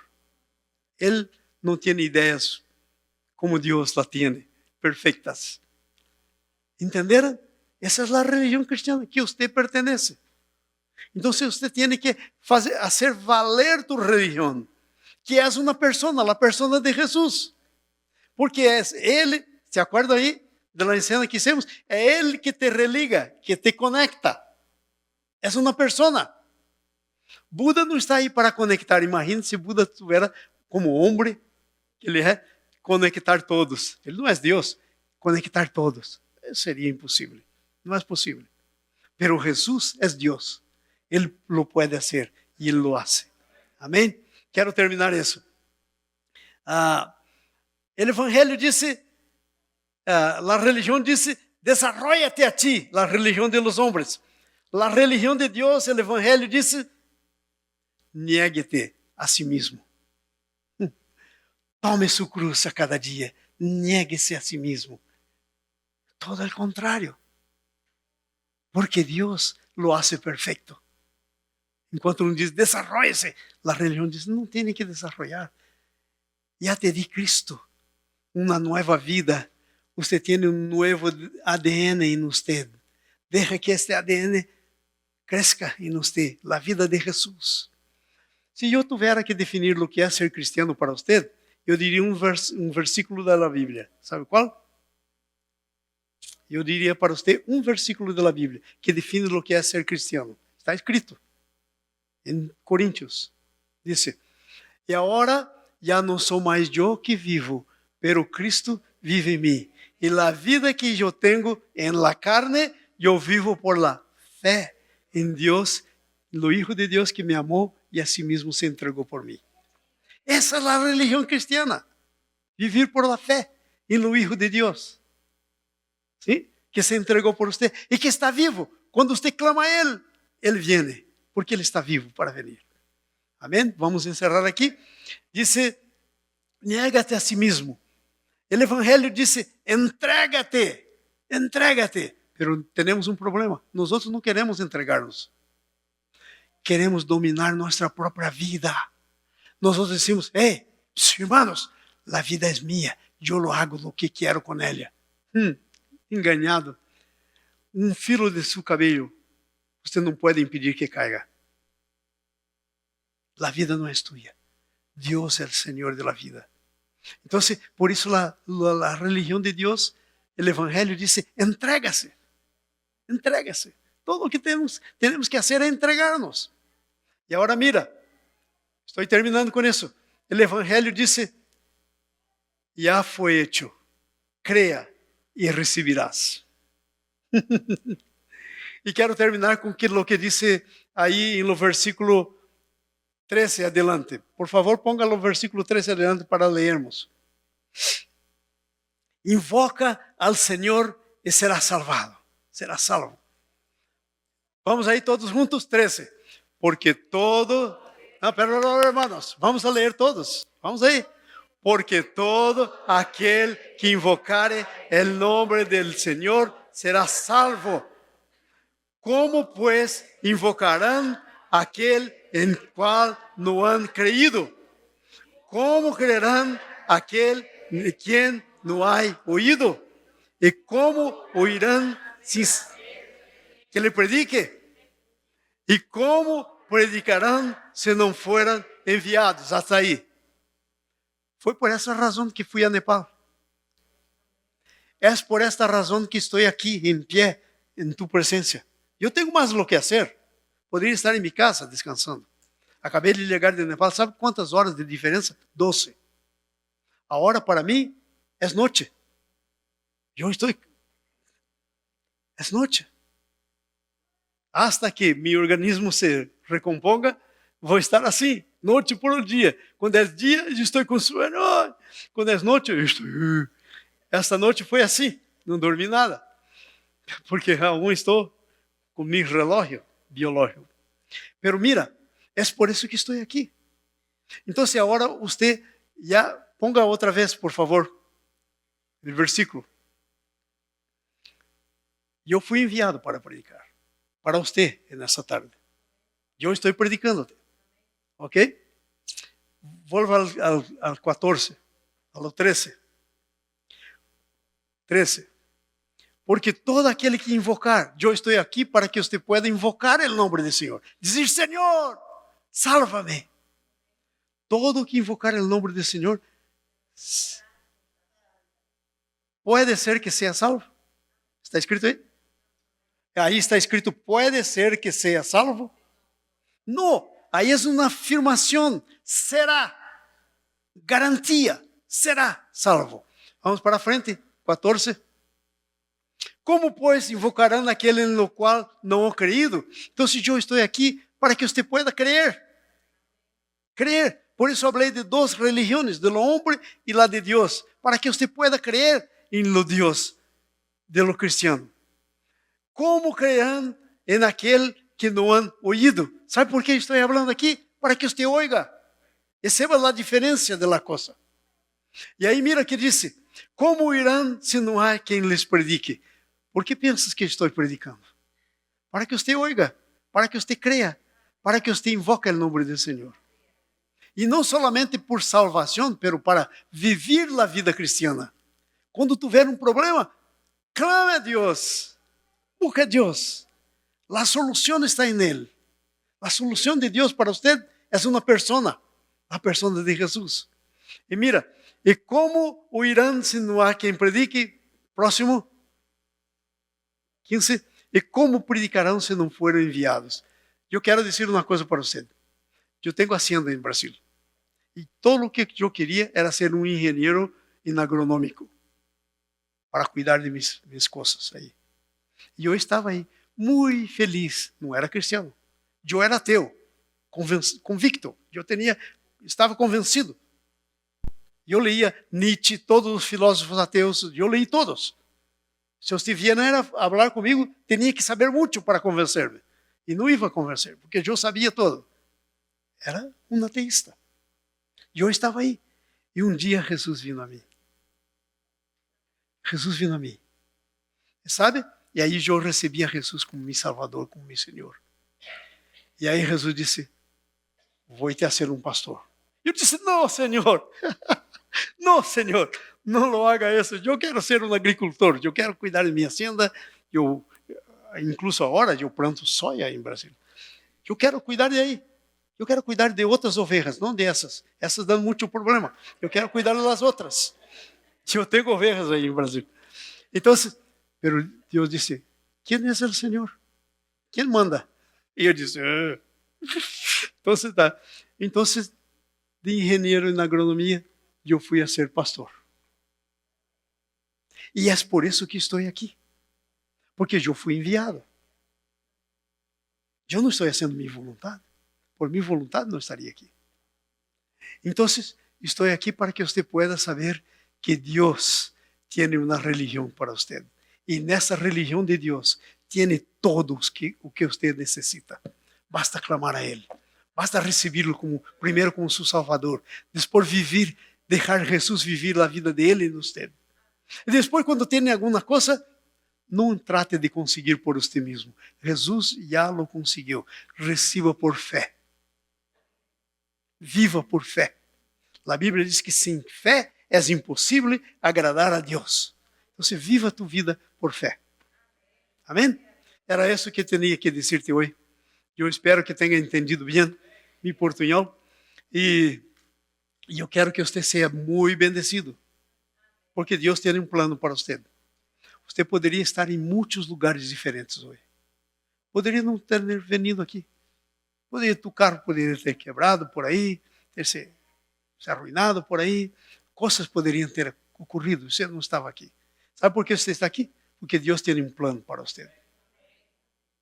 Ele não tem ideias como Deus la tem, perfeitas. Entenderam? Essa é a religião cristiana que você pertence. Então, você tem que fazer valer tu religião, que é uma pessoa, a pessoa de Jesus. Porque é Ele, se acorda aí da cena que hicimos? É Ele que te religa, que te conecta. É uma pessoa. Buda não está aí para conectar. Imagina se Buda estivesse como homem, que ele é, conectar todos. Ele não é Deus, conectar todos. Seria impossível. Não é possível. Pero Jesus é Deus. Ele lo pode fazer e Ele lo hace. Amém? Quero terminar isso. O Evangelho disse, a religião disse, desarrolla-te a ti, a religião de los hombres. A religião de Deus, o Evangelho disse, niegue-te a si mesmo. Tome sua cruz a cada dia, niegue-se a si mesmo. Todo o contrário. Porque Deus lo hace perfeito. Enquanto um diz, desarrolle-se, a religião diz, não tem que desarrollar. Já te di Cristo, uma nova vida. Você tem novo ADN em você. Deixa que este ADN cresça em você, a vida de Jesus. Se eu tivesse que definir o que é ser cristiano para você, eu diria um versículo da Bíblia. Sabe qual? Eu diria para você um versículo da Bíblia que define o que é ser cristiano. Está escrito em Coríntios. Diz: e agora já não sou mais eu que vivo, pero Cristo vive em mim. E a vida que eu tenho em la carne, eu vivo por la fé em Deus, no Hijo de Deus que me amou e a si mesmo se entregou por mim. Essa é a religião cristiana. Vivir por la fé em no Hijo de Deus. ¿Sí? Que se entregou por você e que está vivo. Quando você clama a Ele, Ele vem, porque Ele está vivo para vir. Amém? Vamos encerrar aqui. Disse, niega-te a si mesmo. O Evangelho disse, entrega-te, entrega-te. Pero temos um problema. Nós outros não queremos entregar-nos. Queremos dominar nossa própria vida. Nós outros decimos, hey, irmãos, a vida é minha. Eu lo hago o que quero com ela. Enganado. Um filo de seu cabelo, você não pode impedir que caiga. A vida não é tua. Deus é o Senhor da vida. Então, por isso a religião de Deus, o Evangelho diz, entrega-se. Entrega-se. Todo o que temos que fazer é entregar-nos. E agora mira, estou terminando com isso. O Evangelho disse, já foi hecho, creia e receberás. E quero terminar com aquilo que disse aí no versículo 13 adelante. Por favor, ponga o versículo 13 adelante para lermos. Invoca al Senhor e será salvado. Será salvo. Vamos aí todos juntos, 13. Porque todo... Não, perdão, hermanos. Vamos a ler todos. Vamos aí. Porque todo aquele que invocare el nombre del Senhor será salvo. Como, pues, invocarán aquele em qual não han creído? Como creerán aquele em quem não há oído? E como oirán sin que le predique? E como predicarão se não forem enviados? Hasta aí. Foi por essa razão que fui a Nepal. É por esta razão que estou aqui em pé, em tu presença. Eu tenho mais o que fazer. Poderia estar em minha casa descansando. Acabei de chegar de Nepal. Sabe quantas horas de diferença? 12. A hora para mim é noite. Eu estou... É noite. hasta que mi organismo se recomponga, vou estar assim, noite por dia. Quando é dia, eu estou com sono. Quando é noite, eu estou... Esta noite foi assim, não dormi nada. Porque aún estou com meu relógio biológico. Pero mira, é por isso que estou aqui. Então, agora você já ponga outra vez, por favor, o versículo. Eu fui enviado para predicar, para você nessa tarde. Eu estou predicando, ok? Volva ao 14, ao 13. 13. Porque todo aquele que invocar, eu estou aqui para que você pueda invocar o nome do Senhor. Dizer, Senhor, salva-me. Todo que invocar o nome do Senhor, pode ser que seja salvo. Está escrito aí? Aí está escrito, pode ser que seja salvo? Não, aí é uma afirmação, será, garantia, será salvo. Vamos para frente, 14. Como, pois, invocarão aquele no qual não há creído? Então, se eu estou aqui, para que você pueda crer. Crer. Por isso, falei de duas religiões, de lo hombre e la de Deus, para que você pueda crer em lo Deus, de lo cristiano. Como creerão em aquele que não han ouído? Sabe por que estou falando aqui? Para que você oiga. Perceba a diferença da coisa. E aí, mira que disse, como irão se não há quem lhes predique? Por que pensas que estou predicando? Para que você oiga, para que você creia, para que você invoque o nome do Senhor. E não somente por salvação, mas para viver a vida cristiana. Quando tiver um problema, clame a Deus, busque a Deus. A solução está em Ele. A solução de Deus para você é uma pessoa, a pessoa de Jesus. E mira, e como o irão se não há quem predique? Próximo. 15. E como predicarão se não forem enviados? Eu quero dizer uma coisa para você. Eu tenho hacienda em Brasil. E tudo o que eu queria era ser um engenheiro agronômico para cuidar de minhas coisas aí. E eu estava aí, muito feliz. Não era cristiano. Eu era ateu, convicto. Estava convencido. Eu lia Nietzsche, todos os filósofos ateus, eu li todos. Se você vier a falar comigo, tinha que saber muito para convencer-me. E não ia convencer, porque eu sabia tudo. Era um ateísta. E eu estava aí. E um dia Jesus vindo a mim. Jesus vindo a mim. Sabe? E aí eu recebi a Jesus como meu Salvador, como meu Senhor. E aí Jesus disse, vou te ser um pastor. Eu disse, não, Senhor. Não, Senhor. Não lo haga isso. Eu quero ser um agricultor. Eu quero cuidar de minha hacienda. Incluso agora, eu planto soja em Brasil. Eu quero cuidar de aí. Eu quero cuidar de outras ovelhas, não dessas. Essas dão muito problema. Eu quero cuidar das outras. Eu tenho ovelhas aí em Brasil. Então, pero Deus disse, quem é o Senhor? Quem manda? E eu disse, Então, de engenheiro na agronomia, eu fui a ser pastor. E é por isso que estou aqui. Porque eu fui enviado. Eu não estou fazendo minha vontade. Por minha vontade não estaria aqui. Então, estou aqui para que você pueda saber que Deus tem uma religião para você. E nessa religião de Deus, tem todos o que você necessita. Basta clamar a Ele. Basta recebê-lo primeiro como seu Salvador. Depois deixar Jesus viver a vida dele em você. E depois, quando tem alguma coisa, não trate de conseguir por você mesmo. Jesus já lo conseguiu. Receba por fé. Viva por fé. A Bíblia diz que sem fé é impossível agradar a Deus. Então, viva a tua vida por fé. Amém? Era isso que eu tinha que dizer-te hoje. Eu espero que tenha entendido bem meu portunhol. E eu quero que você seja muito bendecido. Porque Deus tem um plano para você. Você poderia estar em muitos lugares diferentes hoje. Poderia não ter vindo aqui. O carro poderia ter quebrado por aí, ter se arruinado por aí. Coisas poderiam ter ocorrido. Você não estava aqui. Sabe por que você está aqui? Porque Deus tem um plano para você.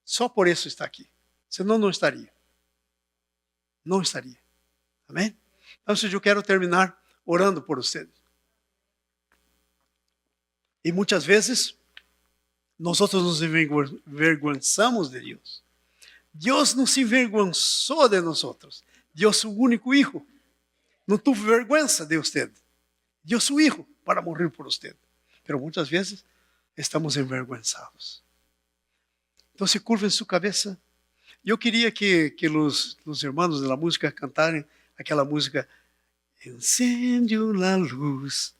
Só por isso está aqui. Senão não estaria. Não estaria. Amém? Então, eu quero terminar orando por vocês. E muitas vezes, nós nos envergonzamos de Deus. Deus não se envergonzou de nós. Deus, o único Hijo, não teve vergonha de você. Deus, seu Hijo, para morrer por você. Mas muitas vezes, estamos envergonzados. Então, se curvem sua cabeça. Eu queria que os irmãos da música cantarem aquela música: Encende la luz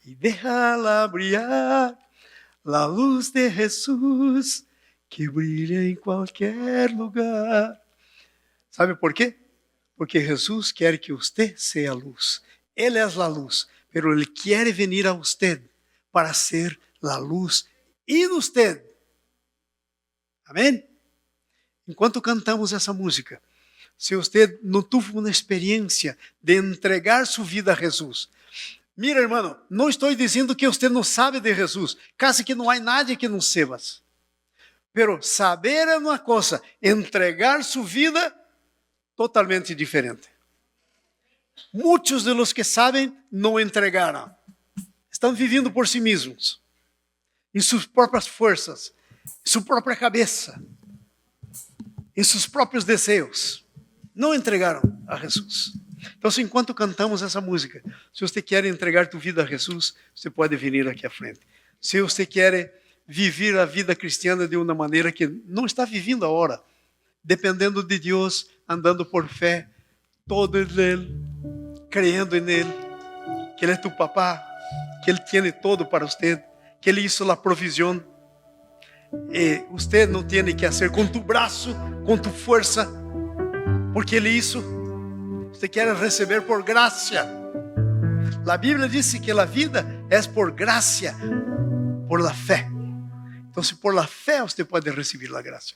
y déjala brillar, la luz de Jesús que brilha em qualquer lugar. ¿Sabe por quê? Porque Jesus quer que você seja a luz. Ele é a luz, mas Ele quer vir a você para ser a luz em você. Amém? Enquanto cantamos essa música, se você não teve uma experiência de entregar sua vida a Jesus, mira, irmão, não estou dizendo que você não sabe de Jesus, quase que não há nadie que não saiba. Pero saber é uma coisa, entregar sua vida totalmente diferente. Muitos de los que sabem não entregaram. Estão vivendo por si mesmos, em suas próprias forças, em sua própria cabeça, em seus próprios desejos. Não entregaram a Jesus. Então, enquanto cantamos essa música, se você quer entregar tua vida a Jesus, você pode vir aqui à frente. Se você quer viver a vida cristiana de uma maneira que não está vivendo agora, dependendo de Deus, andando por fé, todo nele, crendo nele, que Ele é tu papá, que Ele tem todo para você, que Ele hizo a provisão. E você não tem que fazer com tu braço, com tu força, porque Ele hizo. Você quer receber por graça. A Bíblia diz que a vida é por graça, por la fé. Então, por la fé, você pode receber a graça.